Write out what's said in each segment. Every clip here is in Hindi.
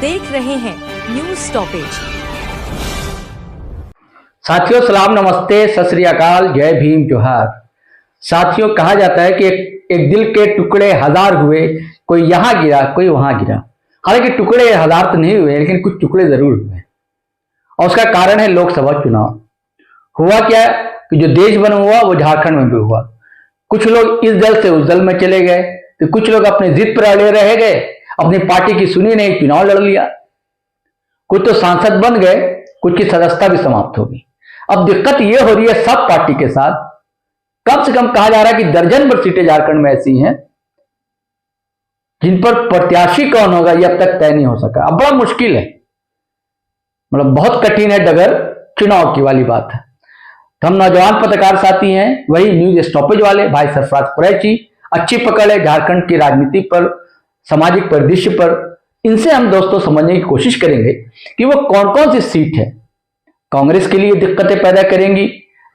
देख रहे हैं न्यूज स्टॉपेज। साथियों सलाम, नमस्ते, सत श्री अकाल, जय भीम, जोहार। साथियों, कहा जाता है कि एक दिल के टुकड़े हजार हुए, कोई यहाँ गिरा कोई वहां गिरा। हालांकि टुकड़े हजार तो नहीं हुए, लेकिन कुछ टुकड़े जरूर हुए और उसका कारण है लोकसभा चुनाव। हुआ क्या कि जो देश बना हुआ वो झारखंड में भी हुआ। कुछ लोग इस दल से उस दल में चले गए, तो कुछ लोग अपने जिद पर अड़े रह गए, अपनी पार्टी की सुनी नहीं, चुनाव लड़ लिया। कुछ तो सांसद बन गए, कुछ की सदस्यता भी समाप्त हो गई। अब दिक्कत यह हो रही है सब पार्टी के साथ, कम से कम कहा जा रहा है कि दर्जन भर सीटें झारखंड में ऐसी हैं जिन पर प्रत्याशी कौन होगा यह अब तक तय नहीं हो सका। अब बड़ा मुश्किल है, मतलब बहुत कठिन है डगर चुनाव की वाली बात है। तो हम नौजवान पत्रकार साथी हैं, वही न्यूज स्टॉपेज वाले भाई सरफराज कुरैशी, अच्छी पकड़ है झारखंड की राजनीति पर, सामाजिक परिदृश्य पर। इनसे हम दोस्तों समझने की कोशिश करेंगे कि वो कौन कौन सी सीट है कांग्रेस के लिए दिक्कतें पैदा करेंगी,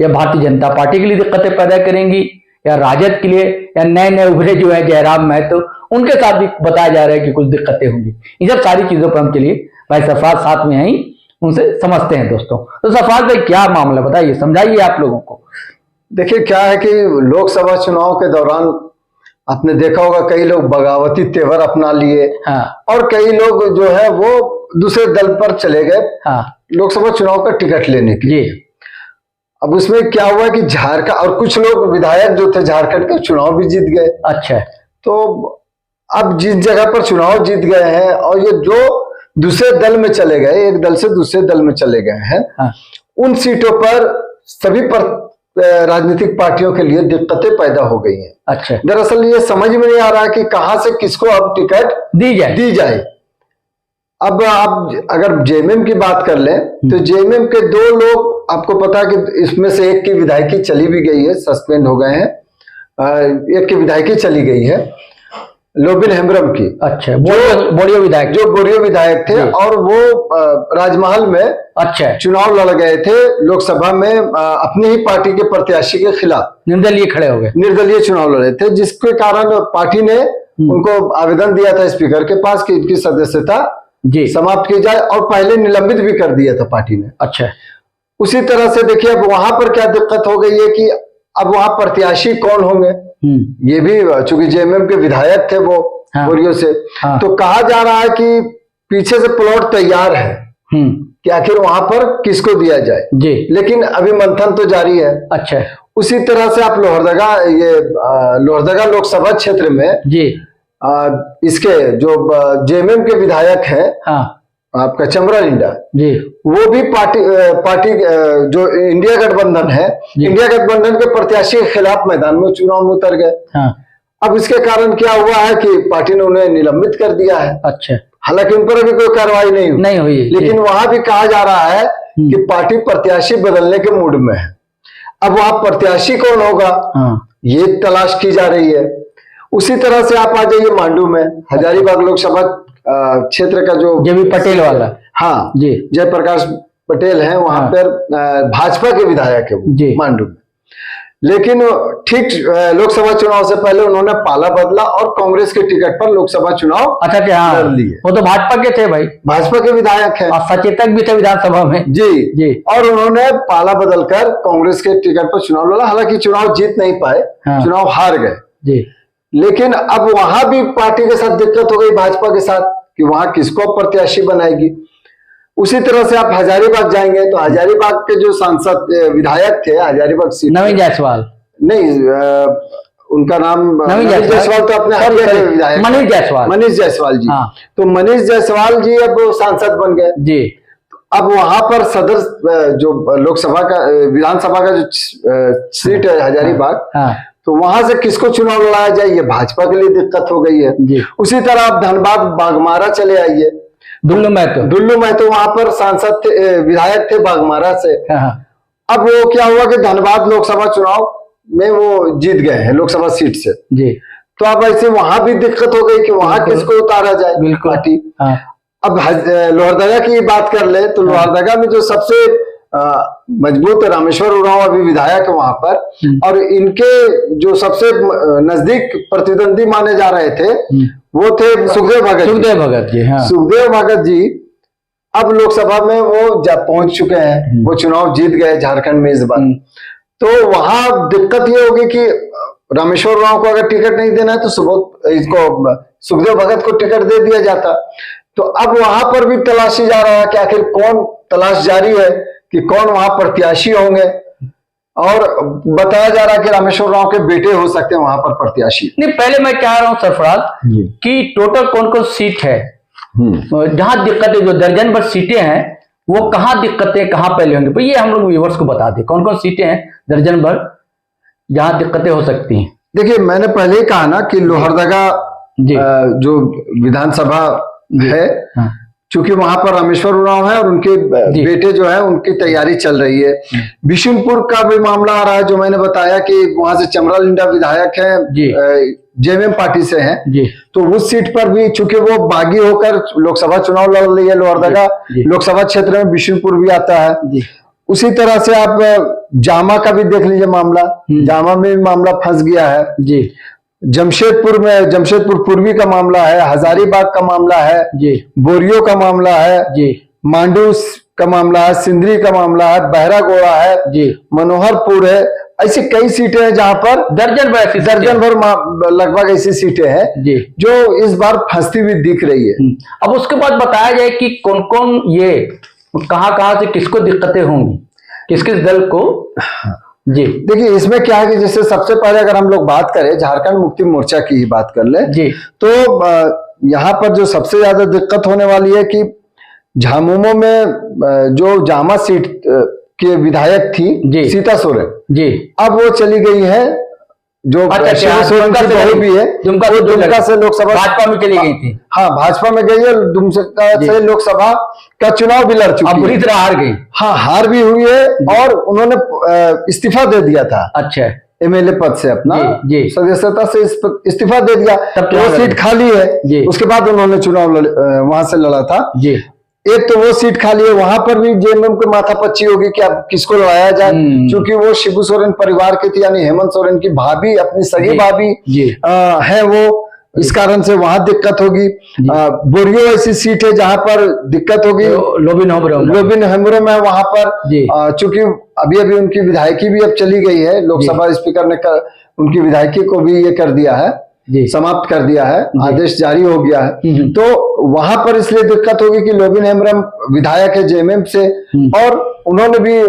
या भारतीय जनता पार्टी के लिए दिक्कतें पैदा करेंगी, या राजद के लिए, या नए नए उभरे जो है जयराम महतो, उनके साथ भी बताया जा रहा है कि कुछ दिक्कतें होंगी। इन सब सारी चीजों पर हम चलिए भाई सरफराज साथ में हैं, उनसे समझते हैं दोस्तों। तो सरफराज भाई, क्या मामला बताइए, समझाइए आप लोगों को। देखिए क्या है कि लोकसभा चुनाव के दौरान आपने देखा होगा कई लोग बगावती तेवर अपना लिए। हाँ। और कई लोग जो है वो दूसरे दल पर चले गए। हाँ। लोकसभा चुनाव का टिकट लेने के लिए। अब उसमें क्या हुआ कि झारखंड और कुछ लोग विधायक जो थे झारखंड के चुनाव भी जीत गए। अच्छा। तो अब जिस जगह पर चुनाव जीत गए हैं और ये जो दूसरे दल में चले गए, एक दल से दूसरे दल में चले गए हैं। हाँ। उन सीटों पर सभी राजनीतिक पार्टियों के लिए दिक्कतें पैदा हो गई हैं। अच्छा। दरअसल ये समझ में नहीं आ रहा कि कहां से किसको अब टिकट दी जाए। अब आप अगर जेएमएम की बात कर लें तो जेएमएम के दो लोग, आपको पता है कि इसमें से एक की विधायकी चली भी गई है, सस्पेंड हो गए हैं। एक की विधायकी चली गई है, लोबिन हेम्ब्रम की। अच्छा। बोरियो विधायक, जो बोरियो विधायक थे और वो राजमहल में अच्छा चुनाव लड़ गए थे लोकसभा में, अपनी ही पार्टी के प्रत्याशी के खिलाफ निर्दलीय खड़े हो गए, निर्दलीय चुनाव लड़े थे, जिसके कारण पार्टी ने उनको आवेदन दिया था स्पीकर के पास कि इनकी सदस्यता समाप्त की जाए, और पहले निलंबित भी कर दिया था पार्टी ने। अच्छा। उसी तरह से देखिए अब वहां पर क्या दिक्कत हो गई है कि अब वहां प्रत्याशी कौन होंगे, ये भी चूंकि जेएमएम के विधायक थे वो बोरियो से। तो कहा जा रहा है कि पीछे से प्लॉट तैयार है कि आखिर वहां पर किसको दिया जाए जी, लेकिन अभी मंथन तो जारी है। अच्छा। उसी तरह से आप लोहरदगा लोकसभा क्षेत्र में जी इसके जो जेएमएम के विधायक हैं, आपका चमरा लिंडा जी, वो भी पार्टी जो इंडिया गठबंधन है, इंडिया गठबंधन के प्रत्याशी के खिलाफ मैदान में चुनाव में उतर गए। अब इसके कारण क्या हुआ है कि पार्टी ने उन्हें निलंबित कर दिया है। अच्छा। हालांकि उन पर अभी कोई कार्रवाई नहीं हुई, लेकिन वहां भी कहा जा रहा है कि पार्टी प्रत्याशी बदलने के मूड में है। अब वहां प्रत्याशी कौन होगा ये तलाश की जा रही है। उसी तरह से आप आ जाइए मांडू में, हजारीबाग लोकसभा क्षेत्र का जो जेबी पटेल वाला, हाँ जी, जयप्रकाश पटेल हैं, वहां पर भाजपा के विधायक है वो मांडू में। लेकिन ठीक लोकसभा चुनाव से पहले उन्होंने पाला बदला और कांग्रेस के टिकट पर लोकसभा चुनाव लड़ लिए। वो तो भाजपा के थे भाई, भाजपा के विधायक हैं, सचेतक भी थे विधानसभा में जी। और उन्होंने पाला बदलकर कांग्रेस के टिकट पर चुनाव लड़ा। हालांकि चुनाव जीत नहीं पाए, चुनाव हार गए जी। लेकिन अब वहां भी पार्टी के साथ दिक्कत हो गई, भाजपा के साथ, कि वहां किसको प्रत्याशी बनाएगी। उसी तरह से आप हजारीबाग जाएंगे तो हजारीबाग के जो सांसद विधायक थे हजारीबाग सीट, नवीन जायसवाल नहीं, उनका नाम नवीन जायसवाल तो अपने विधायक मनीष जायसवाल जी। तो मनीष जायसवाल जी अब सांसद बन गए जी। अब वहां पर सदर जो लोकसभा का विधानसभा का जो सीट है हजारीबाग, तो वहां से किसको चुनाव लड़ाया जाए, ये भाजपा के लिए दिक्कत हो गई है। उसी तरह आप धनबाद बाघमारा चले आइए, दुल्लू महतो वहां पर सांसद थे, विधायक थे बाघमारा से। अब वो क्या हुआ कि धनबाद लोकसभा चुनाव में वो जीत गए हैं लोकसभा सीट से जी। तो अब ऐसे वहां भी दिक्कत हो गई कि वहां किसको उतारा जाए पार्टी। अब लोहरदगा की बात कर ले तो लोहरदगा में जो सबसे मजबूत रामेश्वर उरांव अभी विधायक है वहां पर, और इनके जो सबसे नजदीक प्रतिद्वंदी माने जा रहे थे वो थे सुखदेव भगत जी। हाँ। सुखदेव भगत जी अब लोकसभा में वो जब पहुंच चुके हैं, वो चुनाव जीत गए झारखंड में इस बार। तो वहां दिक्कत ये होगी कि रामेश्वर उरांव को अगर टिकट नहीं देना है तो सुखदेव भगत को टिकट दे दिया जाता। तो अब वहां पर भी तलाशी जा रहा है कि आखिर कौन, तलाश जारी है कि कौन वहां प्रत्याशी होंगे, और बताया जा रहा है कि रामेश्वर उरांव के बेटे हो सकते हैं वहां पर प्रत्याशी। नहीं, पहले मैं चाह रहा हूं सरफराज कि टोटल कौन कौन सीट है जहां दिक्कतें, जो दर्जन भर सीटें हैं वो कहां दिक्कतें कहां पहले होंगे, तो ये हम लोग व्यूअर्स को बता दें कौन कौन सीटें हैं दर्जन भर जहां दिक्कतें हो सकती हैं। देखिए, मैंने पहले ही कहा ना कि लोहरदगा जो विधानसभा है, क्योंकि वहां पर रामेश्वर उरांव है और उनके बेटे जो है उनकी तैयारी चल रही है। बिशुनपुर का भी मामला आ रहा है, जो मैंने बताया कि वहां से चमरा लिंडा विधायक है, जेएमएम पार्टी से हैं, तो उस सीट पर भी चूंकि वो बागी होकर लोकसभा चुनाव लड़ रही है, लोहरदगा लोकसभा क्षेत्र में बिशुनपुर भी आता है। उसी तरह से आप जामा का भी देख लीजिए मामला, जामा में भी मामला फंस गया है जी। जमशेदपुर में, जमशेदपुर पूर्वी का मामला है, हजारीबाग का मामला है जी, बोरियो का मामला है जी, मांडूस का मामला है, सिंदरी का मामला है, बहरागोड़ा है जी, मनोहरपुर है। ऐसी कई सीटें हैं जहां पर दर्जन भर लगभग ऐसी सीटें हैं जी, जो इस बार फंसती हुई दिख रही है। अब उसके बाद बताया जाए कि कौन कौन, ये कहां से किसको दिक्कतें होंगी, किस किस दल को जी। देखिए, इसमें क्या है कि जैसे सबसे पहले अगर हम लोग बात करें झारखंड मुक्ति मोर्चा की ही बात कर ले जी, तो यहाँ पर जो सबसे ज्यादा दिक्कत होने वाली है कि झामुमो में जो जामा सीट के विधायक थी सीता सोरेन जी, अब वो चली गई है, जो शिव सोरेन की बहू भी है, दुमका से लोकसभा भाजपा में चली गई थी। हाँ, भाजपा में गई है, दुमका से लोकसभा का चुनाव भी लड़ चुकी है, बुरी तरह हार गई। हाँ, हार भी हुई है और उन्होंने इस्तीफा दे दिया था। अच्छा, एमएलए पद से अपना सदस्यता से इस्तीफा दे दिया, तो वो सीट खाली है। उसके बाद उन्होंने चुनाव वहां से लड़ा था जी। एक तो वो सीट खाली है, वहां पर भी जेएमएम को माथापच्ची होगी कि अब किसको लड़ाया जाए, क्योंकि वो शिबू सोरेन परिवार की थी, यानी हेमंत सोरेन की भाभी, अपनी सगी भाभी है वो, इस कारण से वहां दिक्कत होगी। बोरियो ऐसी सीट है जहां पर दिक्कत होगी, लोबिन हेम्ब्रो में वहां पर, चूंकि अभी अभी उनकी विधायकी भी अब चली गई है, लोकसभा स्पीकर ने उनकी विधायकी को भी ये कर दिया है, समाप्त कर दिया है, आदेश जारी हो गया है। तो वहां पर इसलिए दिक्कत होगी कि लोबिन हेम्ब्रम विधायक है जेएमएम से, और उन्होंने भी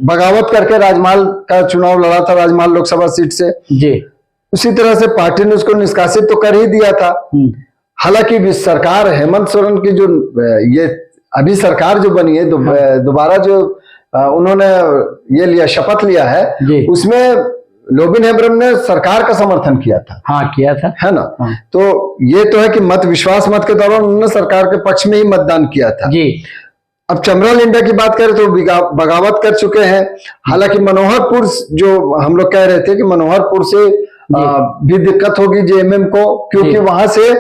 बगावत करके राजमहल का चुनाव लड़ा था, राजमहल लोकसभा सीट से जी। उसी तरह से पार्टी ने उसको निष्कासित तो कर ही दिया था। हालांकि सरकार हेमंत सोरेन की जो ये अभी सरकार जो बनी है, दोबारा जो उन्होंने ये लिया, शपथ लिया है, उसमें लोबिन हेम्ब्रम ने सरकार का समर्थन किया था। हाँ, किया था, है ना। तो ये तो है कि विश्वास मत के दौरान उन्होंने सरकार के पक्ष में ही मतदान किया था जी। अब चमरा लिंडा की बात करें तो बगावत कर चुके हैं। हालांकि मनोहरपुर, जो हम लोग कह रहे थे कि मनोहरपुर से भी दिक्कत होगी जेएमएम को, क्योंकि वहां से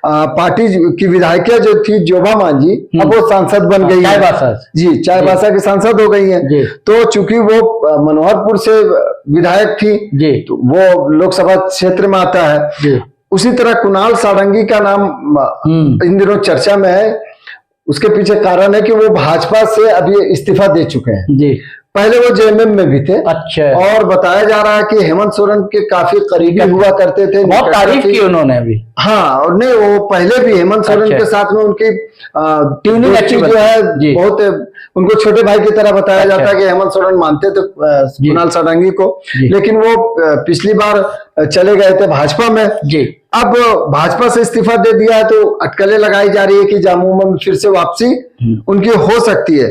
पार्टी की विधायिका जो थी जोबा मांझी, अब वो सांसद बन गई है जी, चाईबासा की सांसद हो गई है। तो चूंकि वो मनोहरपुर से विधायक थी जी, तो वो लोकसभा क्षेत्र में आता है। उसी तरह कुणाल सारंगी का नाम इन दिनों चर्चा में है। उसके पीछे कारण है कि वो भाजपा से अभी इस्तीफा दे चुके हैं जी। पहले वो जेएमएम में भी थे। अच्छा। और बताया जा रहा है कि हेमंत सोरेन के काफी करीबी हुआ करते थे, बहुत तारीफ की उन्होंने भी। हाँ, और नहीं, वो पहले भी हेमंत सोरेन के साथ में उनकी ट्यूनिंग अच्छी जो है, बहुत उनको छोटे भाई की तरह बताया जाता है कि हेमंत सोरेन मानते थे कुणाल सारंगी को, लेकिन वो पिछली बार चले गए थे भाजपा में जी। अब भाजपा से इस्तीफा दे दिया है, तो अटकलें लगाई जा रही है कि झामुमो में फिर से वापसी उनकी हो सकती है।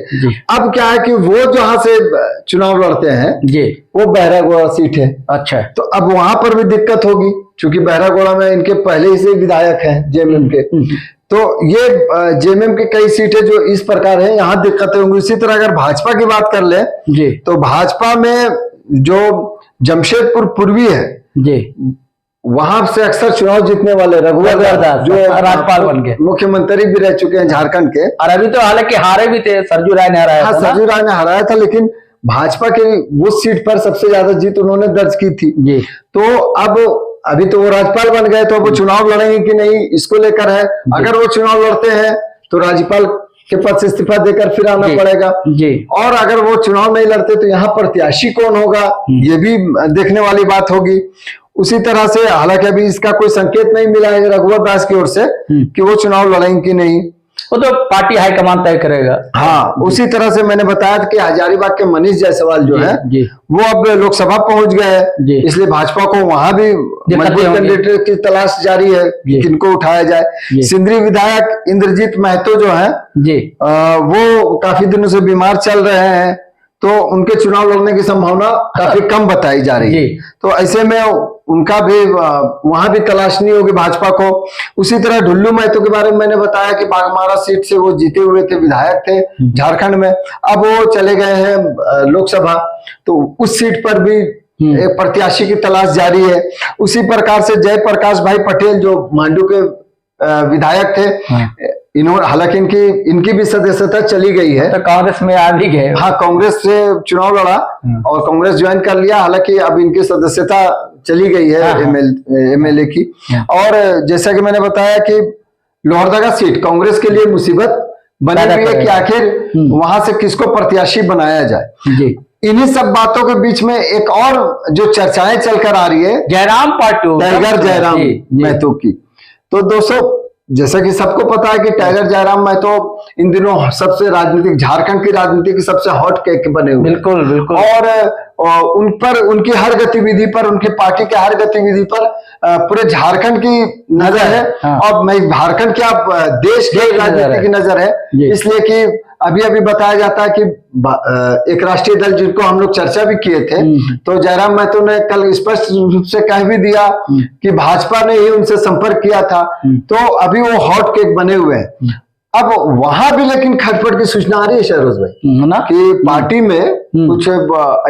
अब क्या है कि वो जहां से चुनाव लड़ते हैं जी, वो बहरागोड़ा सीट है। अच्छा। तो अब वहां पर भी दिक्कत होगी, क्योंकि बहरागोड़ा में इनके पहले ही से विधायक हैं जेएमएम के। तो ये जेएमएम के कई सीटें जो इस प्रकार है, यहाँ दिक्कतें होंगी। इसी तरह अगर भाजपा की बात कर ले जी, तो भाजपा में जो जमशेदपुर पूर्वी है जी, वहां से अक्सर चुनाव जीतने वाले रघुवर दास जो राज्यपाल बन गए, मुख्यमंत्री भी रह चुके हैं झारखंड के, और अभी तो हालांकि हारे भी थे, सरजू राय ने हराया था। सरजू राय ने हराया था, लेकिन भाजपा के उस सीट पर सबसे ज्यादा जीत उन्होंने दर्ज की थी जी। तो अब अभी तो वो राज्यपाल बन गए, तो वो चुनाव लड़ेंगे कि नहीं इसको लेकर है। अगर वो चुनाव लड़ते हैं तो राज्यपाल के पद से इस्तीफा देकर फिर आना पड़ेगा जी। और अगर वो चुनाव नहीं लड़ते तो यहाँ प्रत्याशी कौन होगा, ये भी देखने वाली बात होगी। उसी तरह से हालांकि अभी इसका कोई संकेत नहीं मिला है रघुवर दास की ओर से कि वो चुनाव लड़ेंगे कि नहीं, वो तो पार्टी हाईकमान तय करेगा। हाँ, उसी तरह से मैंने बताया था कि हजारीबाग के मनीष जायसवाल जो है वो अब लोकसभा पहुंच गए हैं, इसलिए भाजपा को वहां भी मजबूत कैंडिडेट की तलाश जारी है कि किनको उठाया जाए। सिंदरी विधायक इंद्रजीत महतो जो है वो काफी दिनों से बीमार चल रहे हैं, तो उनके चुनाव लड़ने की संभावना काफी कम बताई जा रही है। तो ऐसे में उनका भी वहां भी तलाश नहीं होगी भाजपा को। उसी तरह ढुल्लू महतो के बारे में मैंने बताया कि बागमारा सीट से वो जीते हुए थे, विधायक थे झारखंड में, अब वो चले गए हैं लोकसभा, तो उस सीट पर भी एक प्रत्याशी की तलाश जारी है। उसी प्रकार से जयप्रकाश भाई पटेल जो मांडू के विधायक थे, इन्होंने हालांकि इनकी भी सदस्यता चली गई है, तो कांग्रेस में आ भी गए। हाँ, कांग्रेस से चुनाव लड़ा और कांग्रेस ज्वाइन कर लिया, हालांकि अब इनकी सदस्यता चली गई है एमएलए की। और जैसा कि मैंने बताया कि लोहरदगा सीट कांग्रेस के लिए मुसीबत बनी हुई है कि आखिर वहां से किसको प्रत्याशी बनाया जाए। इन्हीं सब बातों के बीच में एक और जो चर्चाएं चलकर आ रही है जयराम पार्टी, टाइगर जयराम महतो की। तो दोस्तों, जैसा कि सबको पता है कि टाइगर जयराम महतो इन दिनों सबसे राजनीतिक, झारखंड की राजनीति की सबसे हॉट केक बने हुए। बिल्कुल बिल्कुल। और उन पर, उनकी हर गतिविधि पर, उनकी पार्टी के हर गतिविधि पर पूरे झारखंड की नजर है। और मैं झारखंड क्या, देश की राजनीति की नजर है, इसलिए कि अभी अभी बताया जाता है कि एक राष्ट्रीय दल जिनको हम लोग चर्चा भी किए थे, तो जयराम महतो ने कल स्पष्ट रूप से कह भी दिया कि भाजपा ने ही उनसे संपर्क किया था, तो अभी वो हॉट केक बने हुए हैं। अब वहां भी लेकिन खटपट की सूचना आ रही है शहरोज भाई कि पार्टी में कुछ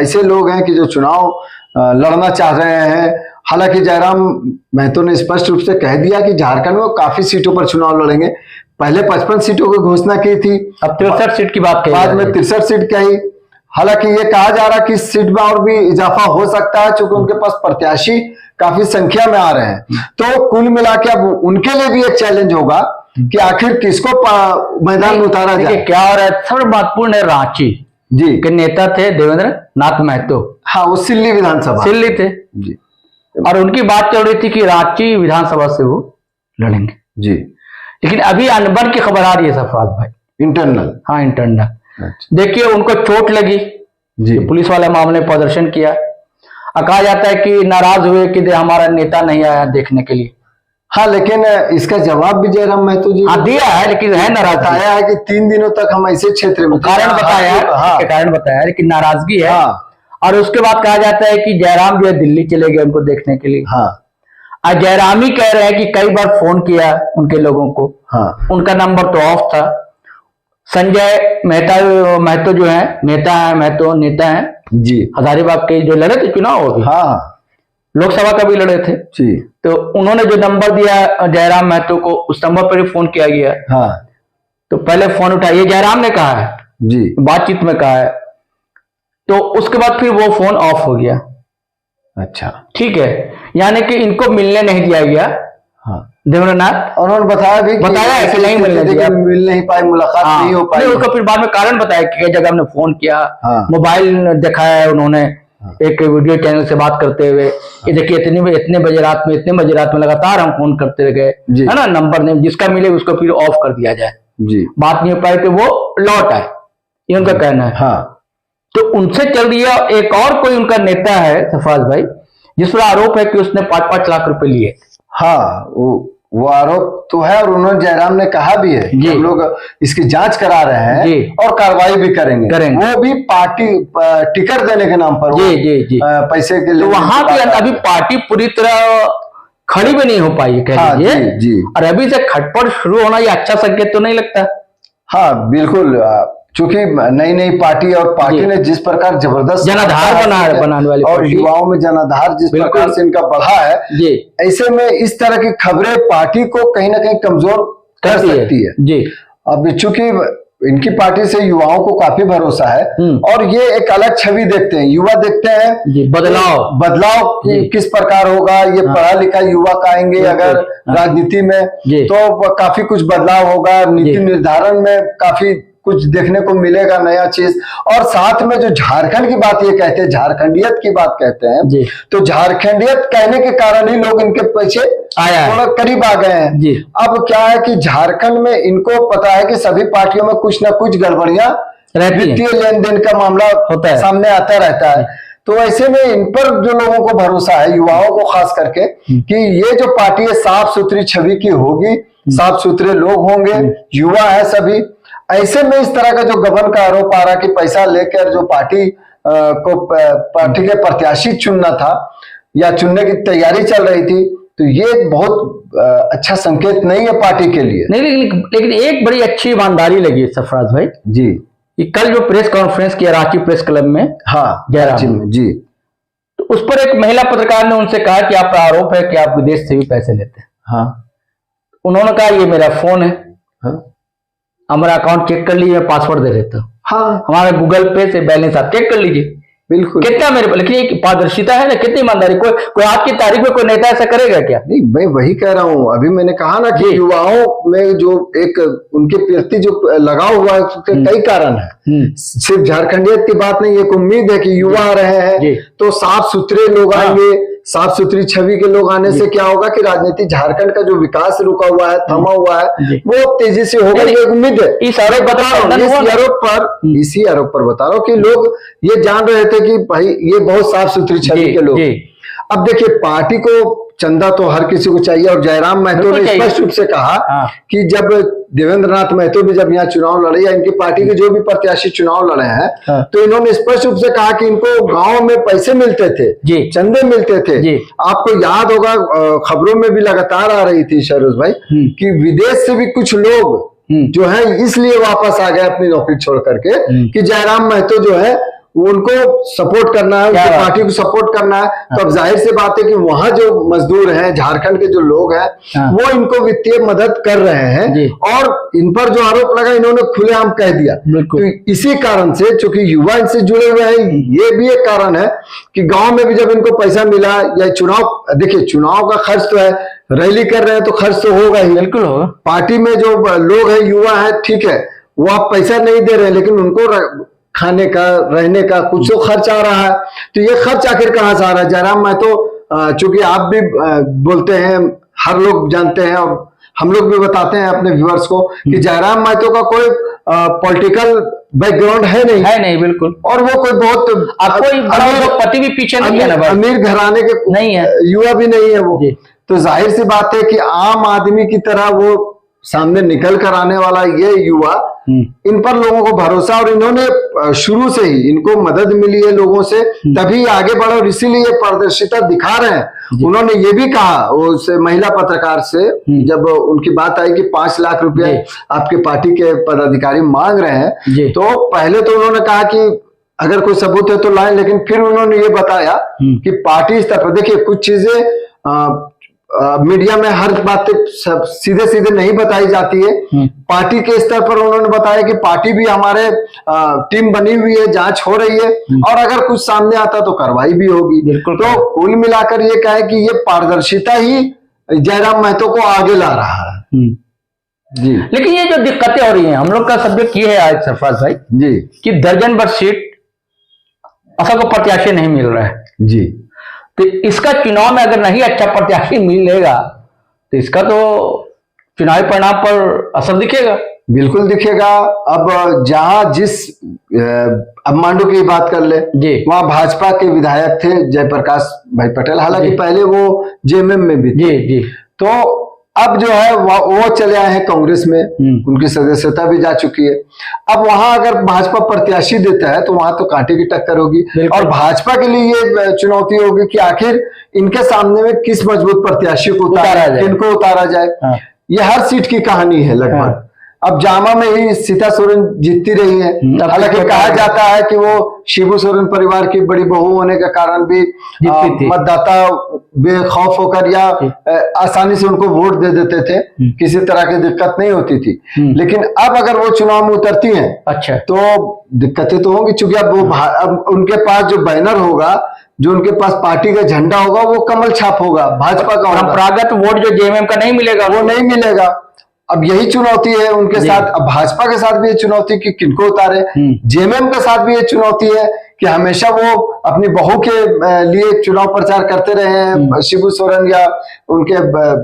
ऐसे लोग हैं कि जो चुनाव लड़ना चाह रहे हैं। हालांकि जयराम महतो ने स्पष्ट रूप से कह दिया कि झारखंड में काफी सीटों पर चुनाव लड़ेंगे। पहले 55 सीटों की घोषणा की थी, अब 63 सीट की बात कही, बाद में 63 सीट कही। हालांकि ये कहा जा रहा है कि इस सीट में और भी इजाफा हो सकता है, क्योंकि उनके पास प्रत्याशी काफी संख्या में आ रहे हैं। तो कुल मिला के अब उनके लिए भी एक चैलेंज होगा कि आखिर किसको मैदान में उतारा जाए। क्या हो रहा है, सबसे महत्वपूर्ण है रांची जी के नेता थे देवेंद्र नाथ महतो। हाँ, वो सिल्ली विधानसभा सिल्ली थे जी, और उनकी बात चल रही थी कि रांची विधानसभा से वो लड़ेंगे जी। लेकिन अभी अनबन की खबर आ रही है सरफराज भाई, इंटरनल। हाँ, इंटरनल। देखिए, उनको चोट लगी जी, पुलिस वाले मामले में प्रदर्शन किया, कहा जाता है कि नाराज हुए कि हमारा नेता नहीं आया देखने के लिए। हाँ, लेकिन इसका जवाब भी जयराम महतो जी दिया है, लेकिन है नाराज, बताया है कि 3 दिनों तक हम ऐसे क्षेत्र में, कारण बताया है, कारण बताया है, लेकिन नाराजगी है। और उसके बाद कहा जाता है कि जयराम जो है दिल्ली चले गए उनको देखने के लिए। आज जयराम ही कह रहे हैं कि कई बार फोन किया उनके लोगों को, उनका नंबर तो ऑफ था। संजय महतो जो है नेता है जी, हजारीबाग के जो लड़े थे चुनाव, लोकसभा का भी लड़े थे जी, तो उन्होंने जो नंबर दिया जयराम महतो को, उस नंबर पर ही फोन किया गया। तो पहले फोन उठाइए, जयराम ने कहा है जी, बातचीत में कहा है, तो उसके बाद फिर वो फोन ऑफ हो गया। अच्छा, ठीक है, यानी कि इनको मिलने नहीं दिया गया देवेंद्रनाथ। और उन्होंने बताया भी, बताया है कि नहीं मिलने दिया, मिल नहीं पाए, मुलाकात नहीं हो पाई। उसको फिर बाद में कारण बताया कि कई जगह हमने फोन किया, मोबाइल दिखाया है उन्होंने एक वीडियो चैनल से बात करते हुए, ये देखिए इतने बजे रात में लगातार हम फोन करते गए, है ना, नंबर नहीं, जिसका मिले उसको फिर ऑफ कर दिया जाए जी, बात नहीं हो पाई कि वो लौट आए, ये उनका कहना है। तो उनसे चल रही है। एक और कोई उनका नेता है सफाज भाई, जिस पर आरोप है कि उसने 5-5 लाख रुपए लिए। वो आरोप तो है, और उन्होंने जयराम ने कहा भी है कि हम लोग इसकी जांच करा रहे हैं और कार्रवाई भी करेंगे। वो भी पार्टी टिकट देने के नाम पर जी, पैसे के लिए। तो वहां पे अभी पार्टी पूरी तरह खड़ी भी नहीं हो पाई कह लीजिए, और अभी से खटपट शुरू होना ये अच्छा संकेत तो नहीं लगता। हाँ, बिल्कुल, चूंकि नई पार्टी, और पार्टी ने जिस प्रकार जबरदस्त जनाधार बनाने वाली, और युवाओं में जनाधार जिस प्रकार से इनका बढ़ा है, ऐसे में इस तरह की खबरें पार्टी को कहीं ना कहीं कमजोर कर सकती है जी। अब चूंकि इनकी पार्टी से युवाओं को काफी भरोसा है और ये एक अलग छवि देखते हैं, युवा देखते हैं बदलाव किस प्रकार होगा, ये पढ़ा लिखा युवा आएंगे अगर राजनीति में तो काफी कुछ बदलाव होगा, नीति निर्धारण में काफी कुछ देखने को मिलेगा नया चीज। और साथ में जो झारखंड की बात ये कहते हैं, झारखंडियत की बात कहते हैं, तो झारखंडियत कहने के कारण ही लोग इनके पीछे थोड़ा करीब आ गए हैं। अब क्या है कि झारखंड में इनको पता है कि सभी पार्टियों में कुछ ना कुछ गड़बड़ियां वित्तीय लेन देन का मामला होता है, सामने आता रहता है। तो ऐसे में इन पर जो लोगों को भरोसा है, युवाओं को खास करके, कि ये जो पार्टी है साफ सुथरी छवि की होगी, साफ सुथरे लोग होंगे, युवा है सभी। ऐसे में इस तरह का जो गबन का आरोप आ रहा कि पैसा लेकर जो पार्टी के प्रत्याशी चुनना था या चुनने की तैयारी चल रही थी, तो ये बहुत अच्छा संकेत नहीं है पार्टी के लिए। नहीं, लेकिन एक बड़ी अच्छी ईमानदारी लगी सरफराज भाई जी, कि कल जो प्रेस कॉन्फ्रेंस किया रांची प्रेस क्लब में, हाँ जयराम जी, तो उस पर एक महिला पत्रकार ने उनसे कहा कि आपका आरोप है कि आप विदेश से भी पैसे लेते हैं। हाँ, उन्होंने कहा ये मेरा फोन है, हमारा अकाउंट चेक कर लीजिए, पासवर्ड दे देता हूँ, हाँ हमारे गूगल पे से बैलेंस आप चेक कर लीजिए। बिल्कुल, कितना मेरे पर, लेकिन एक पारदर्शिता है ना, कितनी ईमानदारी। कोई आज की तारीख में कोई नेता ऐसा करेगा क्या? नहीं, मैं वही कह रहा हूँ, अभी मैंने कहा ना कि युवाओं में जो एक उनके प्रति जो लगाव हुआ है उसके कई कारण है, सिर्फ झारखंडियत की बात नहीं, एक उम्मीद है कि युवा आ रहे हैं तो साफ सुथरे लोग आएंगे, साफ सुथरी छवि के लोग आने से क्या होगा कि राजनीति झारखंड का जो विकास रुका हुआ है, थमा हुआ है, वो तेजी से होगा, ये उम्मीद है। इसी आरोप पर बता रहा हूँ कि लोग ये जान रहे थे कि भाई ये बहुत साफ सुथरी छवि के लोग। अब देखिए, पार्टी को चंदा तो हर किसी को चाहिए और जयराम महतो ने स्पष्ट रूप से कहा कि जब देवेंद्र नाथ महतो भी जब यहाँ चुनाव लड़े या इनकी पार्टी के जो भी प्रत्याशी चुनाव लड़े हैं, तो इन्होंने स्पष्ट रूप से कहा कि इनको गांव में पैसे मिलते थे, चंदे मिलते थे। आपको याद होगा, खबरों में भी लगातार आ रही थी सरोज भाई कि विदेश से भी कुछ लोग जो है इसलिए वापस आ गए अपनी नौकरी छोड़ करके कि जयराम महतो जो है उनको सपोर्ट करना है, उनकी पार्टी को सपोर्ट करना है। तो अब जाहिर सी बात है कि वहां जो मजदूर हैं, झारखंड के जो लोग हैं, वो इनको वित्तीय मदद कर रहे हैं और इन पर जो आरोप लगा इन्होंने खुलेआम कह दिया। तो इसी कारण से, चूंकि युवा इनसे जुड़े हुए हैं, ये भी एक कारण है कि गांव में भी जब इनको पैसा मिला या चुनाव, देखिए चुनाव का खर्च तो है, रैली कर रहे हैं तो खर्च तो होगा ही, बिल्कुल होगा। पार्टी में जो लोग हैं, युवा है, ठीक है, वो आप पैसा नहीं दे रहे हैं, लेकिन उनको खाने का, रहने का कुछ तो खर्च आ रहा है। तो ये खर्च आखिर कहां से आ रहा है? जयराम महतो, चूंकि आप भी बोलते हैं, हर लोग जानते हैं और हम लोग भी बताते हैं अपने व्यूअर्स को कि जयराम महतो का कोई पॉलिटिकल बैकग्राउंड है नहीं, बिल्कुल। और वो कोई बहुत आपको पति भी पीछे नहीं है ना, अमीर घराने के नहीं है, युवा भी नहीं है वो। तो जाहिर सी बात है कि आम आदमी की तरह वो सामने निकल कर आने वाला ये युवा, इन पर लोगों को भरोसा, और इन्होंने शुरू से ही इनको मदद मिली है लोगों से, तभी आगे बढ़े और इसीलिए पारदर्शिता दिखा रहे हैं। उन्होंने ये भी कहा उस महिला पत्रकार से, जब उनकी बात आई कि 5 लाख रुपए आपके पार्टी के पदाधिकारी मांग रहे हैं, तो पहले तो उन्होंने कहा कि अगर कोई सबूत है तो लाएं, लेकिन फिर उन्होंने ये बताया कि पार्टी स्तर पर, देखिए कुछ चीजें मीडिया में हर बात सीधे सीधे नहीं बताई जाती है। पार्टी के स्तर पर उन्होंने बताया कि पार्टी भी हमारे टीम बनी हुई है, जांच हो रही है और अगर कुछ सामने आता तो कार्रवाई भी होगी। तो कुल मिलाकर ये कहे कि ये पारदर्शिता ही जयराम महतो को आगे ला रहा है जी। लेकिन ये जो दिक्कतें हो रही हैं, हम लोग का सब्जेक्ट ये है आज सरफराज भाई जी कि दर्जन भर सीट असर को प्रत्याशी नहीं मिल रहा है जी। तो इसका चुनाव में अगर नहीं अच्छा प्रत्याशी मिलेगा तो इसका तो चुनावी परिणाम पर असर दिखेगा, बिल्कुल दिखेगा। अब जहां जिस अब मांडू की बात कर ले, वहां भाजपा के विधायक थे जयप्रकाश भाई पटेल, हालांकि पहले वो जेएमएम में भी थे। तो अब जो है वो चले आए हैं कांग्रेस में, उनकी सदस्यता भी जा चुकी है। अब वहां अगर भाजपा प्रत्याशी देता है तो वहां तो कांटे की टक्कर होगी और भाजपा के लिए ये चुनौती होगी कि आखिर इनके सामने में किस मजबूत प्रत्याशी को उतारा जाए, किनको उतारा जाए। ये हर सीट की कहानी है लगभग। अब जामा में ही सीता सोरेन जीतती रही है। हालांकि कहा जाता है कि वो शिबू सोरेन परिवार की बड़ी बहू होने के कारण भी मतदाता बेखौफ होकर या आसानी से उनको वोट दे देते थे, किसी तरह की दिक्कत नहीं होती थी। लेकिन अब अगर वो चुनाव में उतरती हैं, अच्छा, तो दिक्कतें तो होंगी, चूंकि अब उनके पास जो बैनर होगा, जो उनके पास पार्टी का झंडा होगा, वो कमल छाप होगा, भाजपा का। परंपरागत वोट जो जेएमएम का नहीं मिलेगा, वो नहीं मिलेगा। अब यही चुनौती है उनके साथ। अब भाजपा के साथ भी ये चुनौती कि किनको उतारे, जेएमएम के साथ भी ये चुनौती है कि हमेशा वो अपनी बहू के लिए चुनाव प्रचार करते रहे हैं। शिबू सोरेन या उनके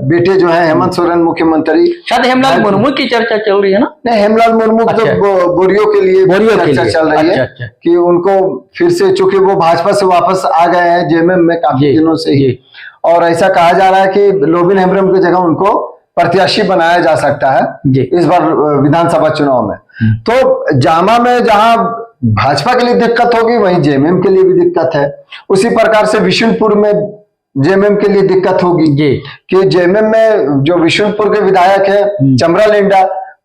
बेटे जो हैं हेमंत सोरेन मुख्यमंत्री, शायद हेमलाल मुर्मू की चर्चा चल रही है ना? नहीं, हेमलाल मुर्मू तो बोरियो के लिए चर्चा चल रही है कि उनको फिर से, चूंकि वो भाजपा से वापस आ गए हैं जेएमएम में काफी दिनों से ही, और ऐसा कहा जा रहा है कि लोबिन हेम्ब्रम की जगह उनको प्रत्याशी बनाया जा सकता है इस बार विधानसभा चुनाव में। तो जामा में जहां भाजपा के लिए दिक्कत होगी, वहीं जेएमएम के लिए भी दिक्कत है। उसी प्रकार से विशुनपुर में जेएमएम के लिए दिक्कत होगी कि जेएमएम में जो विशुनपुर के विधायक है चमरा लिंडा,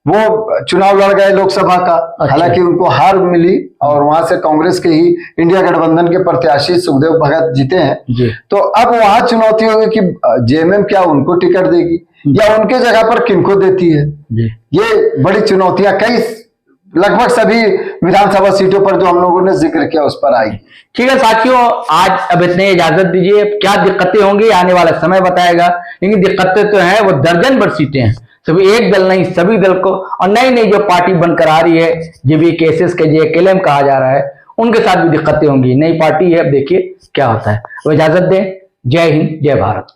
वो चुनाव लड़ गए लोकसभा का। अच्छा। हालांकि उनको हार मिली और वहां से कांग्रेस के ही इंडिया गठबंधन के प्रत्याशी सुखदेव भगत जीते हैं। तो अब वहां चुनौती होगी कि जेएमएम क्या उनको टिकट देगी या उनके जगह पर किनको देती है। ये बड़ी चुनौतियां कई लगभग सभी विधानसभा सीटों पर जो हम लोगों ने जिक्र किया उस पर आई। ठीक है साथियों, आज अब इतने इजाजत दीजिए। क्या दिक्कतें होंगी आने वाला समय बताएगा, लेकिन दिक्कतें तो हैं, वो दर्जन भर सीटें हैं। सभी एक दल नहीं, सभी दल को, और नई नई जो पार्टी बनकर आ रही है, JVKS के JKLM कहा जा रहा है, उनके साथ भी दिक्कतें होंगी। नई पार्टी है, अब देखिए क्या होता है। वो इजाजत दें। जय हिंद, जय भारत।